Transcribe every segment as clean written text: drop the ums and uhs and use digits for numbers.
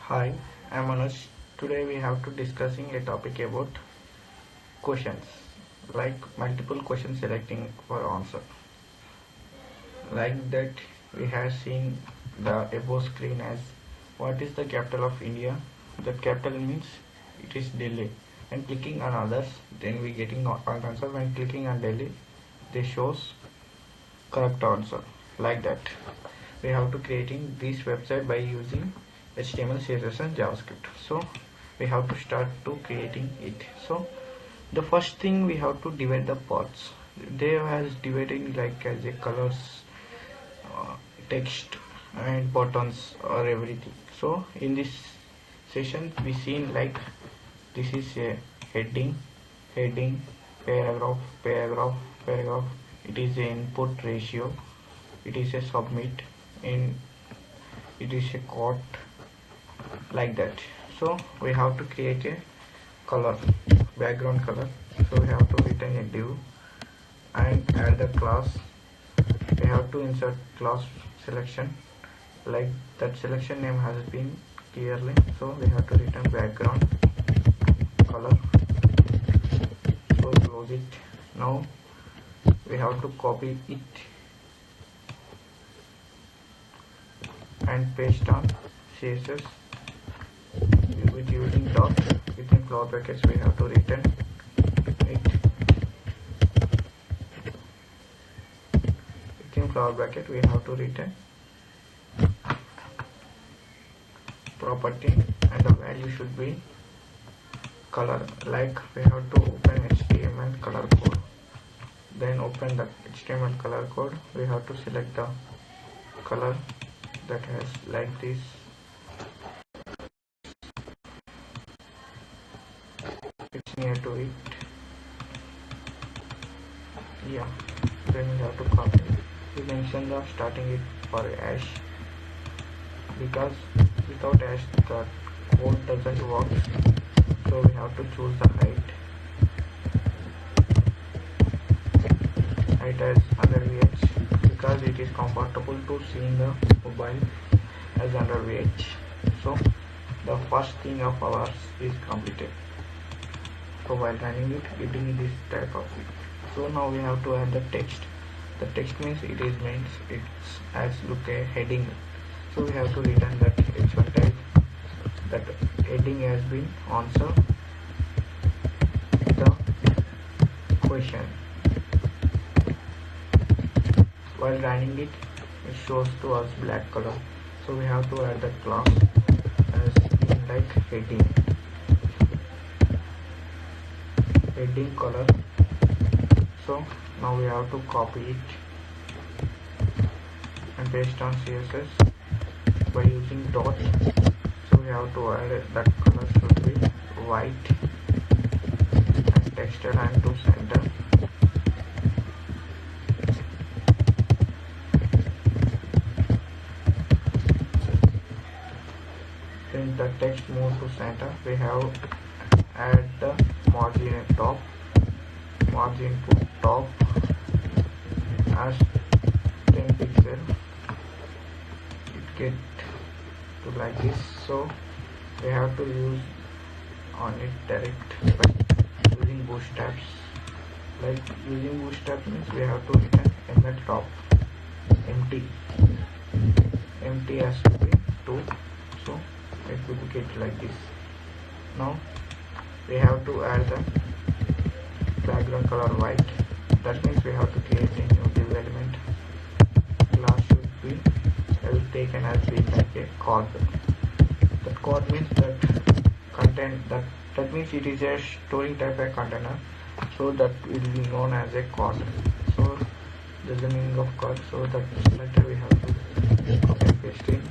Hi, I'm Anuj. Today we have to discussing a topic about questions, like multiple questions selecting for answer. Like that, we have seen the above screen as what is the capital of India? That capital means it is Delhi. And clicking on others, then we getting answer. When clicking on Delhi, they shows correct answer. Like that, we have to creating this website by using HTML, CSS and JavaScript. So we have to start to creating it. So the first thing we have to divide the parts. They has dividing like as a colors, text and buttons or everything. So in this session we seen like this is a heading, paragraph. It is a input ratio. It is a submit. It is a quote, like that. So we have to create a color, background color. So we have to return a div and add the class. We have to insert class selection, like that selection name has been clearly. So we have to return background color. So close it. Now we have to copy it and paste on CSS with using dot within flower brackets. We have to return it within flower bracket. We have to return property and the value should be color. Like we have to open HTML color code, then open the HTML color code. We have to select the color that has like this. It's near to it. Yeah, then we have to copy. We mention the starting it for hash, because without hash the code doesn't work. So we have to choose the height as under VH, because it is comfortable to see in the mobile as under VH. So the first thing of ours is completed. So while running it, getting this type of it. So now we have to add the text. The text means it's as look a heading. So we have to return that h1 type. That heading has been answer the question. While running it, it shows to us black color. So we have to add the class as in like heading color. So now we have to copy it and paste on CSS by using dot. So we have to add that color should be white and text align to center. Then the text move to center. We have add the margin at top, margin to top as 10 pixel. It get to like this. So we have to use on it direct by using bootstraps. Like using bootstrap means we have to return in the top empty has to be 2. So it will get like this. Now we have to add the background color white. That means we have to create a new div element. Class should be taken as being like a chord. That chord means that content that means it is a storing type of container. So that will be known as a chord. So that's the meaning of chord. So that later we have to copy and paste it.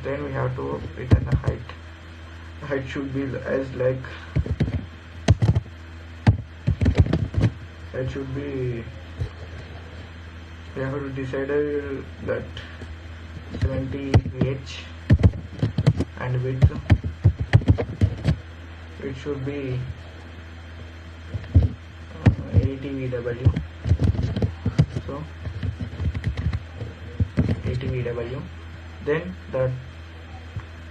Then we have to return the height. The height should be as like it should be, we have to decide that 70 VH and width it should be 80 VW. So 80 VW. Then the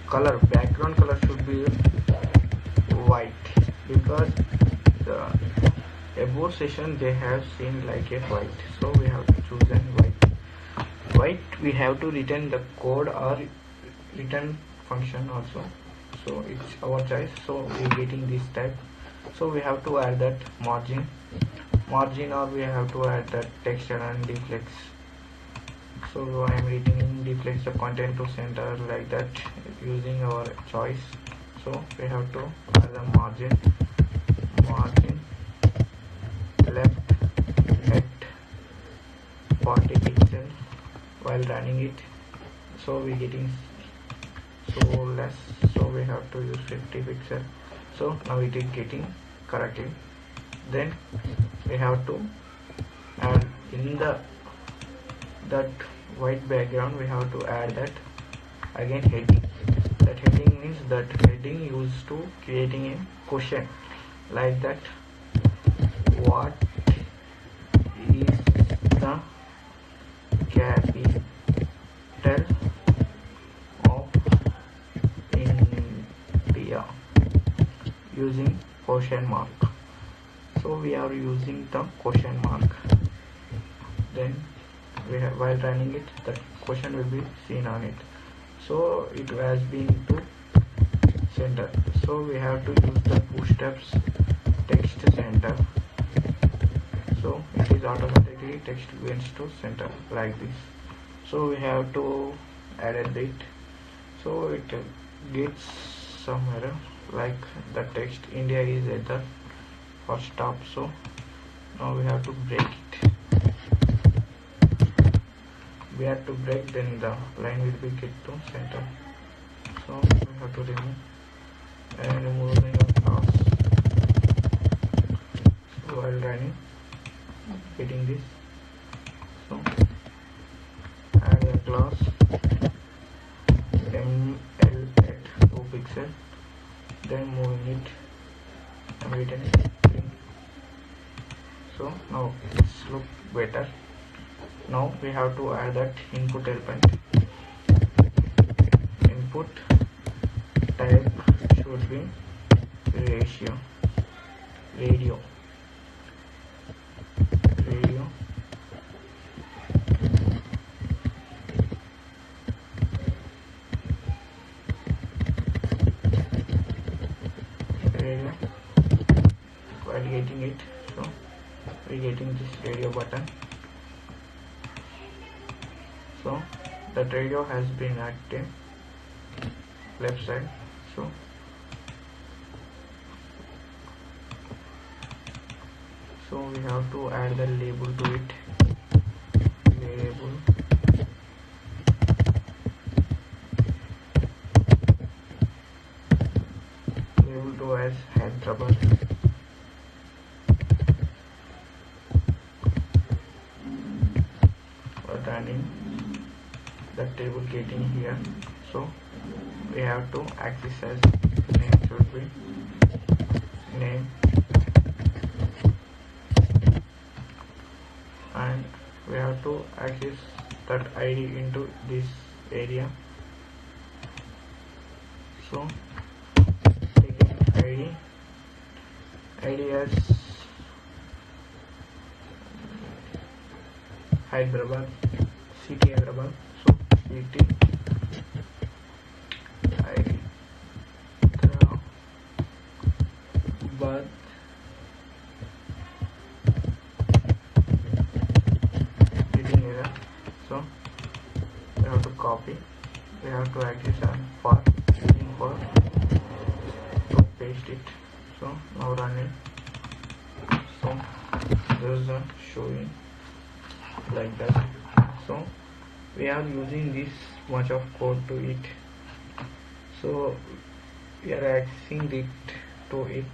color, background color should be white, because the above session they have seen like a white, so we have to choose an white. We have to return the code or return function also, so it's our choice. So we're getting this type, so we have to add that margin, or we have to add that texture and deflex. So I am returning deflex the content to center like that using our choice. So we have to add the margin left at 40 pixels while running it, so we getting so less, so we have to use 50 pixel. So now it is getting correctly. Then we have to add in that white background, we have to add that again heading. That heading means that heading used to creating a question like that: what is the capital of India, using question mark. So we are using the question mark. Then we have, while running it, that question will be seen on it. So it has been to center. So we have to use the bootstraps text center. So it is automatically text went to center like this. So we have to add a bit. So it gets some error like the text India is at the first stop. So now we have to break it. We have to break, then the line will be get to center. So we have to remove and removing the class. So while running, getting this. So add a class ml at 2 pixel, then moving it and returning it. So now it's look better. Now we have to add that input element. Input type should be radio. Radio while getting it. So we're getting this radio button. So that radio has been active left side. So we have to add the label to it. Label to as Hyderabad. Running the table getting here. So we have to access as name should be name, and we have to access that ID into this area. So taking ID as Hyderabad, city Hyderabad. So city Hyderabad, reading error. So we have to copy. We have to access and for to paste it. So now running. So there's a showing like that. So we are using this much of code to it, so we are accessing it to it.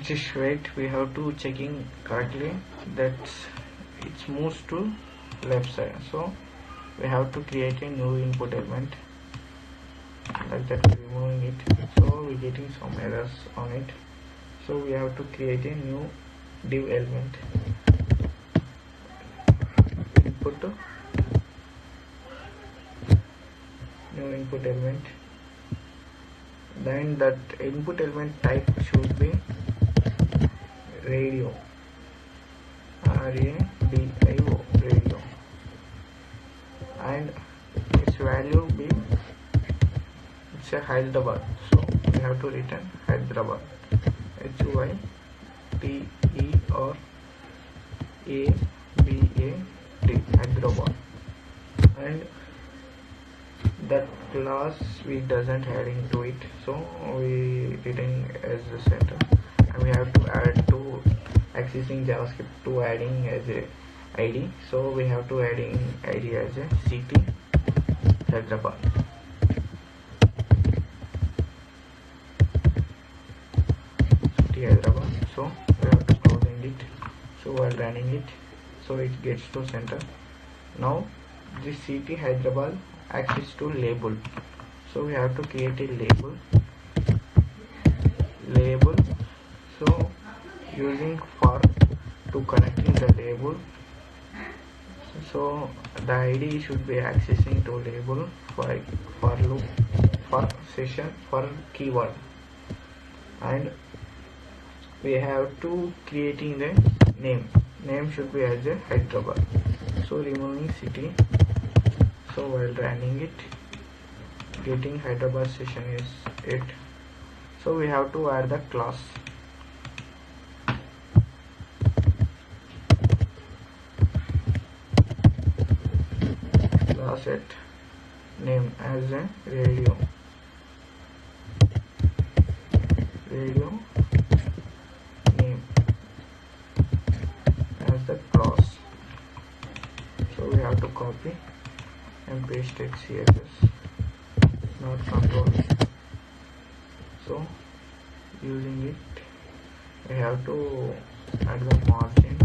Just wait, we have to checking correctly that it moves to left side. So we have to create a new input element like that, removing it. So we're getting some errors on it, so we have to create a new div element. Input new input element. Then that input element type should be radio, radio, radio, and its value be, it's a Hyderabad, so we have to return Hyderabad, Hyderabad, Hyderabad. And that class we doesn't add into it, so we return as the center, and we have to add to accessing JavaScript to adding as a ID, so we have to adding ID as a city Hyderabad. City Hyderabad, so we have to closing it. So while running it, so it gets to center. Now this city Hyderabad access to label, so we have to create a label. So using for to connecting the label, so the ID should be accessing to label for loop, for session, for keyword, and we have to creating the name should be as a Hyderabad, so removing city. So while running it, getting Hyderabad session is it. So we have to add the class. Class at name as a radio name as the class. So we have to copy and paste it CSS, not control. So using it, we have to add the margin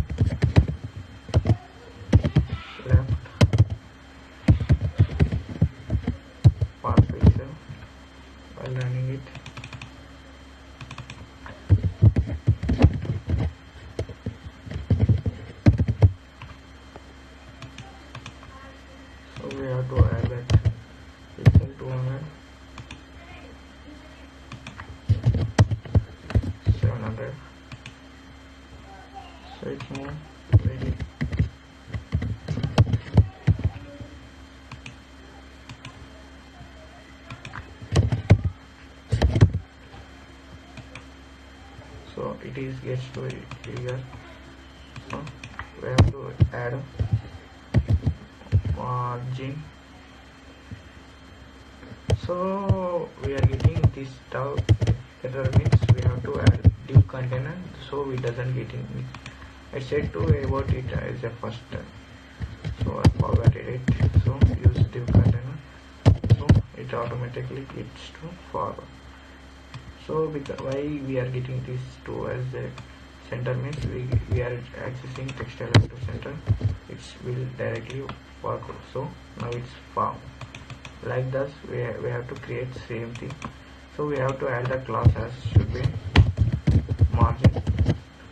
left per pixel while running it. So we have to add that pixel 200, 700. So it's more ready. So it is gets to here. So we have to add margin. So we are getting this error, means we have to add div container, so we doesn't get in. I said to about it as a first, so I forwarded it. So use div container, so it automatically gets to forward. So because why we are getting this to as a center, means we are accessing text element to center, it will directly work. So now it's found. Like this we have to create same thing. So we have to add the class as should be margin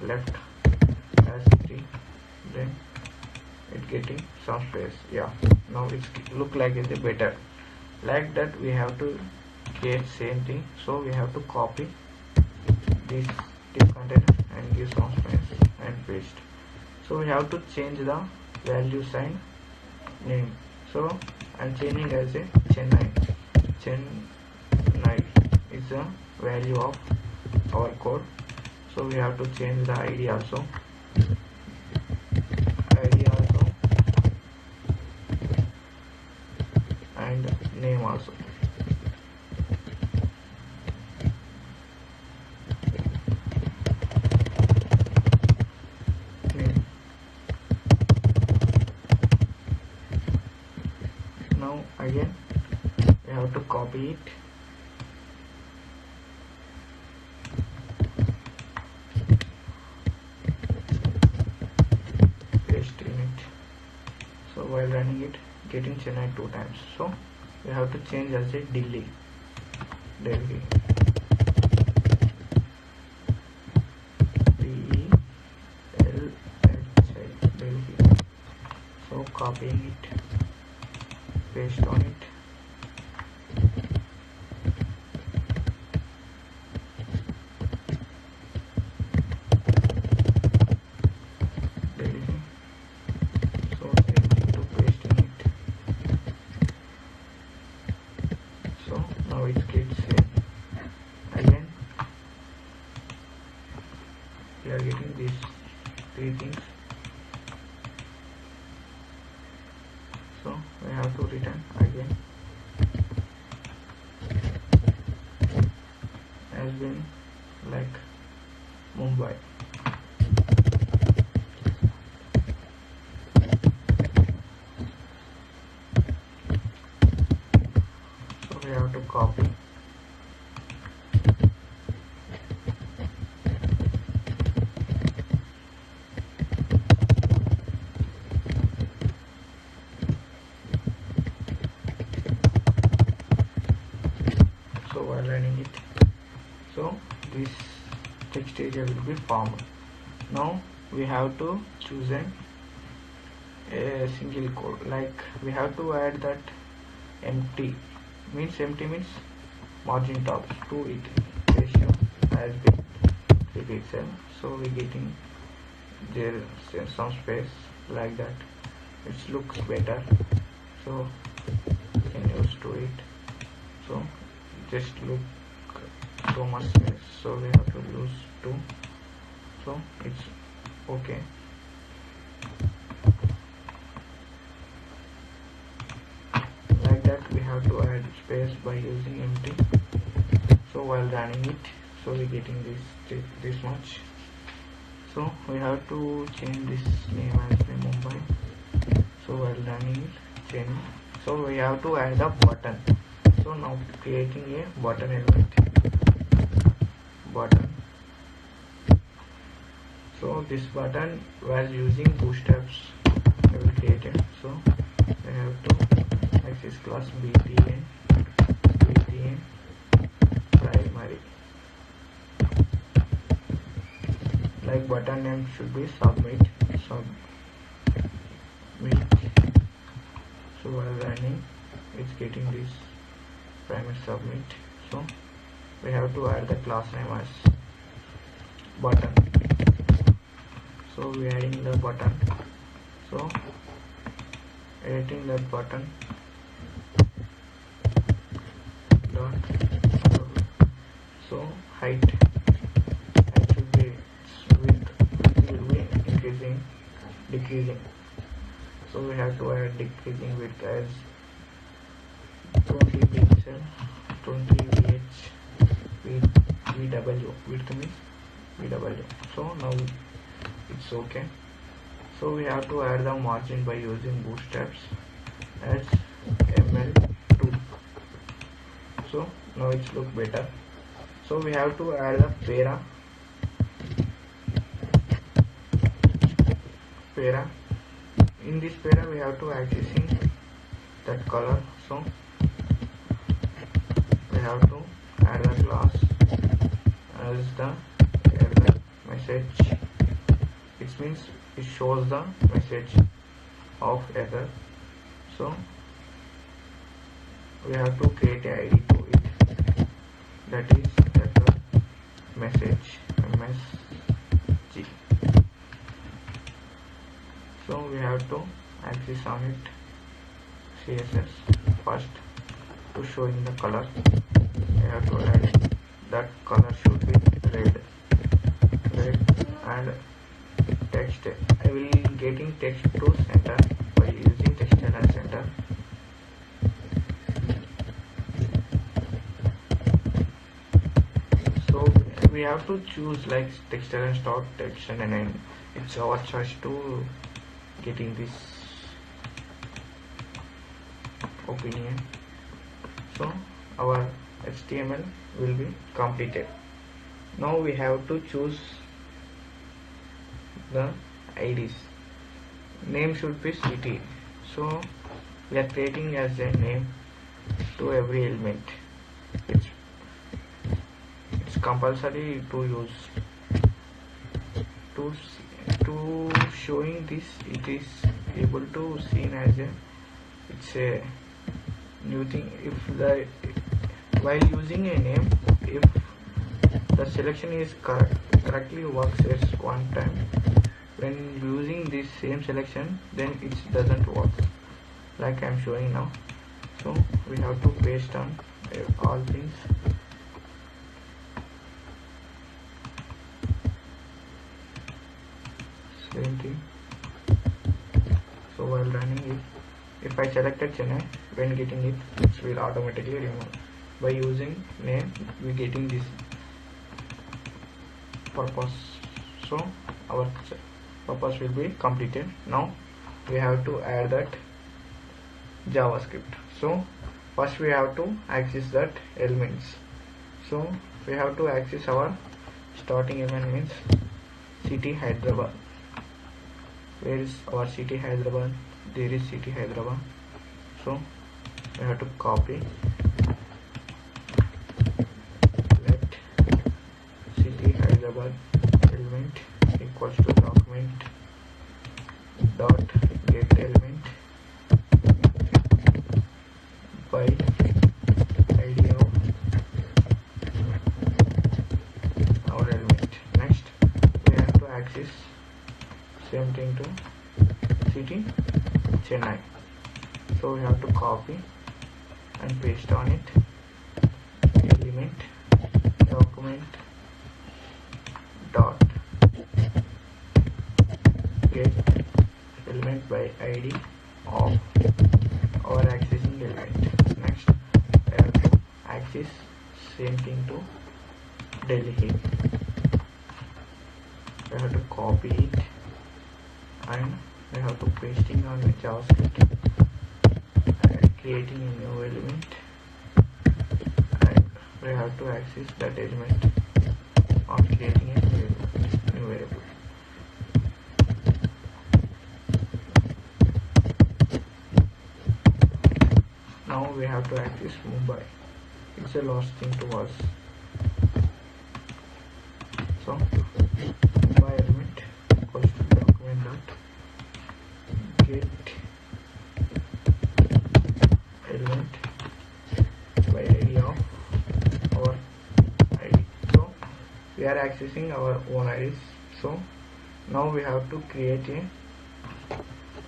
left as city, then it getting some space. Yeah, now it's look like it's better. Like that we have to create same thing. So we have to copy this div container and give some space and paste. So we have to change the value sign name. So I'm changing as a Chennai is the value of our code. So we have to change the ID also, and name also. Now again we have to copy it, paste in it. So while running it, getting Chennai 2 times. So we have to change as a Delhi. DELHI. So copying it, paste on it, have to return again. Has been like Mumbai. So we have to copy. So while running it, so this text area will be formed. Now we have to choose a single code, like we have to add that empty means margin tops to it ratio has been 3 pixel, so we getting there some space like that. It looks better, so we can use to it. So just look so much space, so we have to use 2, so it's okay. Like that we have to add space by using empty. So while running it, so we getting this much. So we have to change this name as Mumbai. So while running it, change. So we have to add the button. So now creating a button element. Button. So this button was using bootstraps I will create it. So I have to access class btn primary. Like button name should be submit. So while running, it's getting this primary submit. So we have to add the class name as button. So we adding the button. So editing that button dot. So height should be width will be increasing, decreasing. So we have to add decreasing width as 20 pixel, 20 VW, width means VW. So now it's okay. So we have to add the margin by using bootstraps as ML2. So now it's look better. So we have to add the para. In this para we have to accessing that color. So we have to add the class as the message. It means it shows the message of error. So we have to create a ID to it, that is error message MSG. So we have to access on it CSS first to showing the color. We have to add that color should be red and text. I will getting text to center by using texture and center. So we have to choose like texture and start text and end. It's our choice to getting this opinion. So our HTML will be completed. Now we have to choose the IDs. Name should be city. So we are creating as a name to every element. It's compulsory to use to showing this. It is able to seen as it's a new thing. If while using a name, if the selection is correctly works as one time, when using this same selection, then it doesn't work, like I'm showing now. So we have to paste on all things. Same thing. So while running it, if I selected Chennai, when getting it will automatically remove. By using name we getting this purpose. So our purpose will be completed. Now we have to add that JavaScript. So first we have to access that elements. So we have to access our starting element means city Hyderabad. Where is our city Hyderabad? There is city Hyderabad. So we have to copy, let city Hyderabad element equals to document dot get element by id of our element. Next we have to access same thing to city Chennai. So we have to copy and paste on it element document dot get element by id of our accessing element. Next we have to access same thing to Delhi. We have to copy it and we have to pasting on the JavaScript and creating a new element, and we have to access that element on creating a new variable. Now we have to access Mumbai. It's the last thing to us. So Mumbai element equals to document dot get element by id of our id. So we are accessing our own IDs. So now we have to create a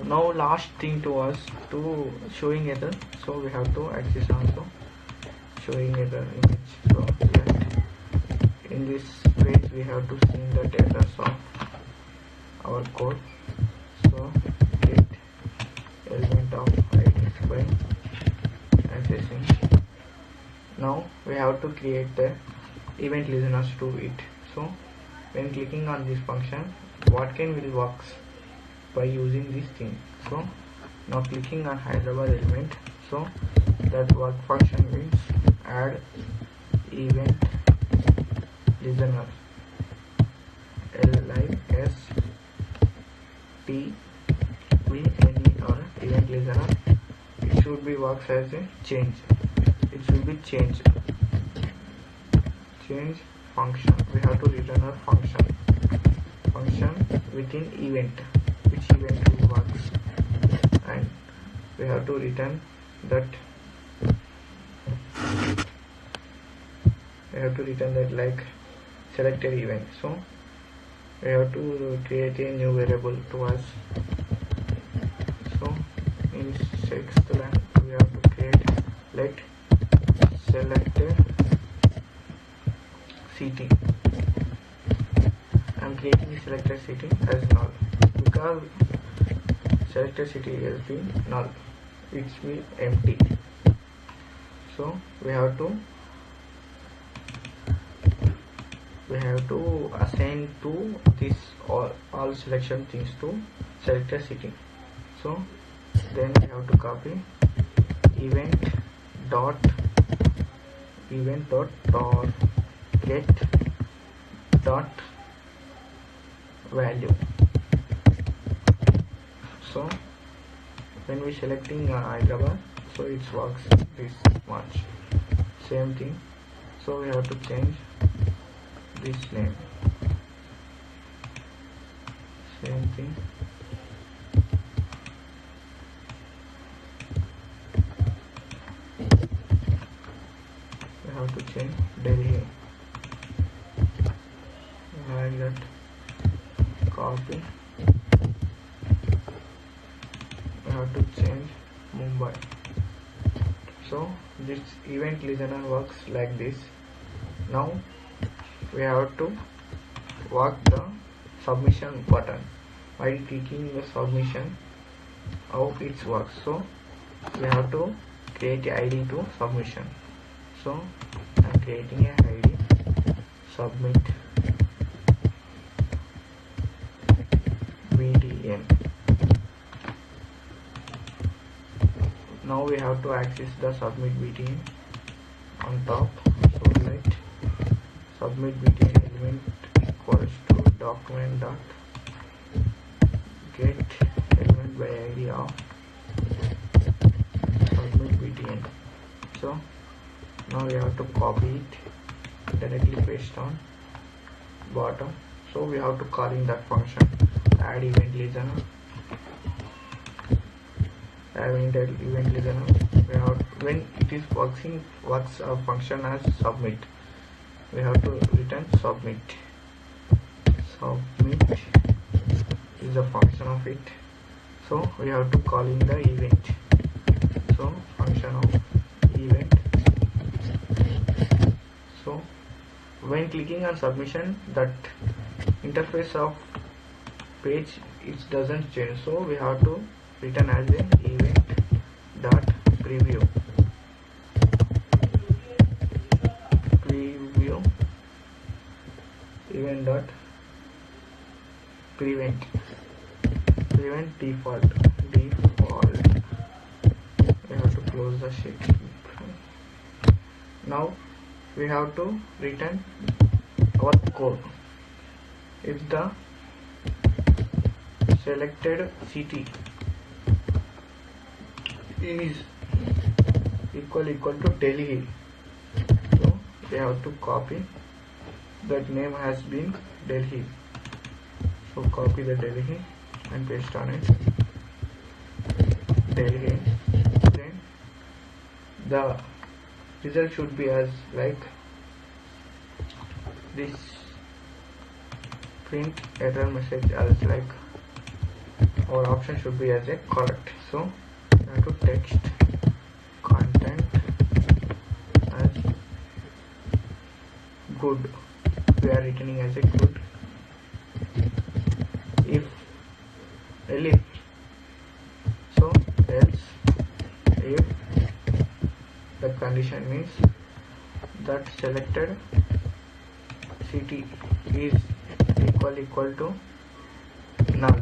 now last thing to us to showing error. So we have to access also showing error image. So that in this page we have to see the errors of our code. So get element of id by accessing. Now we have to create the event listeners to it. So when clicking on this function, what can will works by using this thing. So now clicking on Hyderabad element, so that work function means add event listener LISTVNE or event listener. It should be works as a change. It should be change function. We have to return a function within event, which event will works, and we have to return that like selected event. So we have to create a new variable to us. So in sixth line we have to create let selected city. I am creating the selected city as null because selected city has been null, it's be empty. So we have to assign to this all selection things to selected city. So then we have to copy event dot get dot value. So when we selecting Hyderabad, so it works this much. Same thing. So we have to change this name. Same thing. We have to change Delhi. Like that. Copy. We have to change Mumbai. So this event listener works like this. Now we have to work the submission button. By clicking the submission, how it works. So we have to create a ID to submission. So I'm creating a ID submit BDN. Now we have to access the submit BDN on top. So let submit BDN element equals to document dot get element by ID of submit BDN. So now we have to copy it, directly paste on bottom. So we have to call in that function add event listener. Event listener. We have, when it is works a function as submit, we have to return submit. Submit is a function of it. So we have to call in the event. So function of event. So when clicking on submission, that interface of page it doesn't change. So we have to return as an event dot preview. Event dot prevent default. We have to close the sheet. Now we have to return our code. If the selected city is equal to Delhi, so we have to copy. That name has been Delhi, so copy the Delhi and paste on it. Delhi. Then the result should be as like this. Print error message as like our option should be as a correct. So we have to text content as good. We are returning as a good. If so else if the condition means that selected city is equal to null,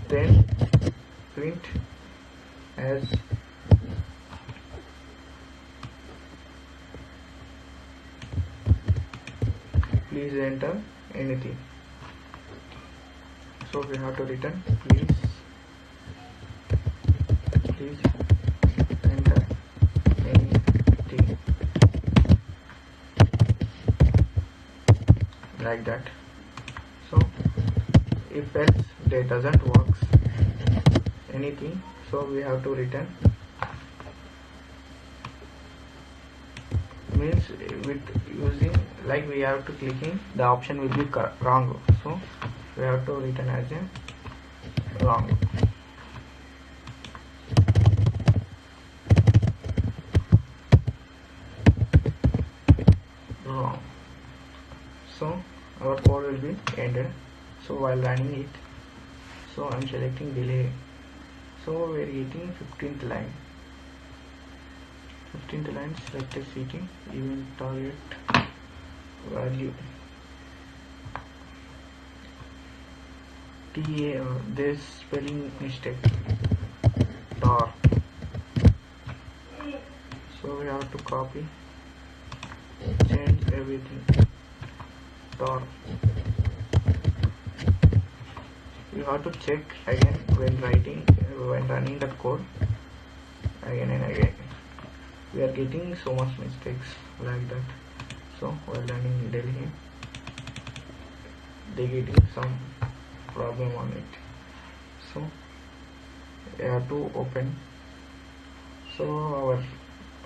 then print as please enter anything. So we have to return please enter anything, like that. So if else they doesn't works anything, so we have to return means with using like we have to clicking the option will be wrong, so we have to return as a wrong. So our code will be ended. So while running it, so I'm selecting delay, so we're getting 15th line. Selected city, event target value TA, there's spelling mistake, tar. So we have to copy, change everything, tar. You have to check again when running the code again and again. We are getting so much mistakes like that. So while running Delhi, they getting some problem on it. So we have to open. So our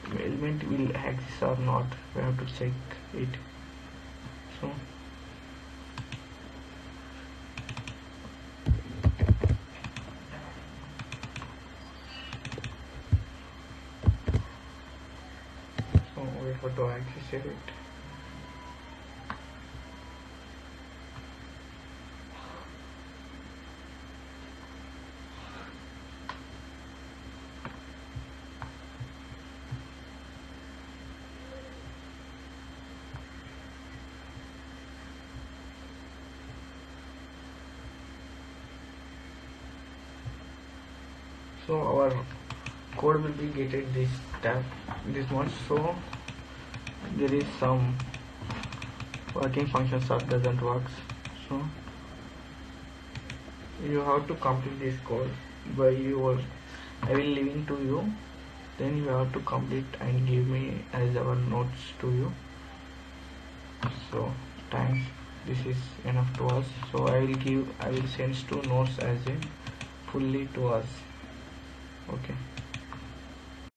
element will access or not. We have to check it. So we have to access it. So our code will be getting this tab, this one. So there is some working function stuff doesn't work. So you have to complete this code by your, I will leaving to you, then you have to complete and give me as our notes to you. So thanks, this is enough to us. So I will send to notes as a fully to us. Okay.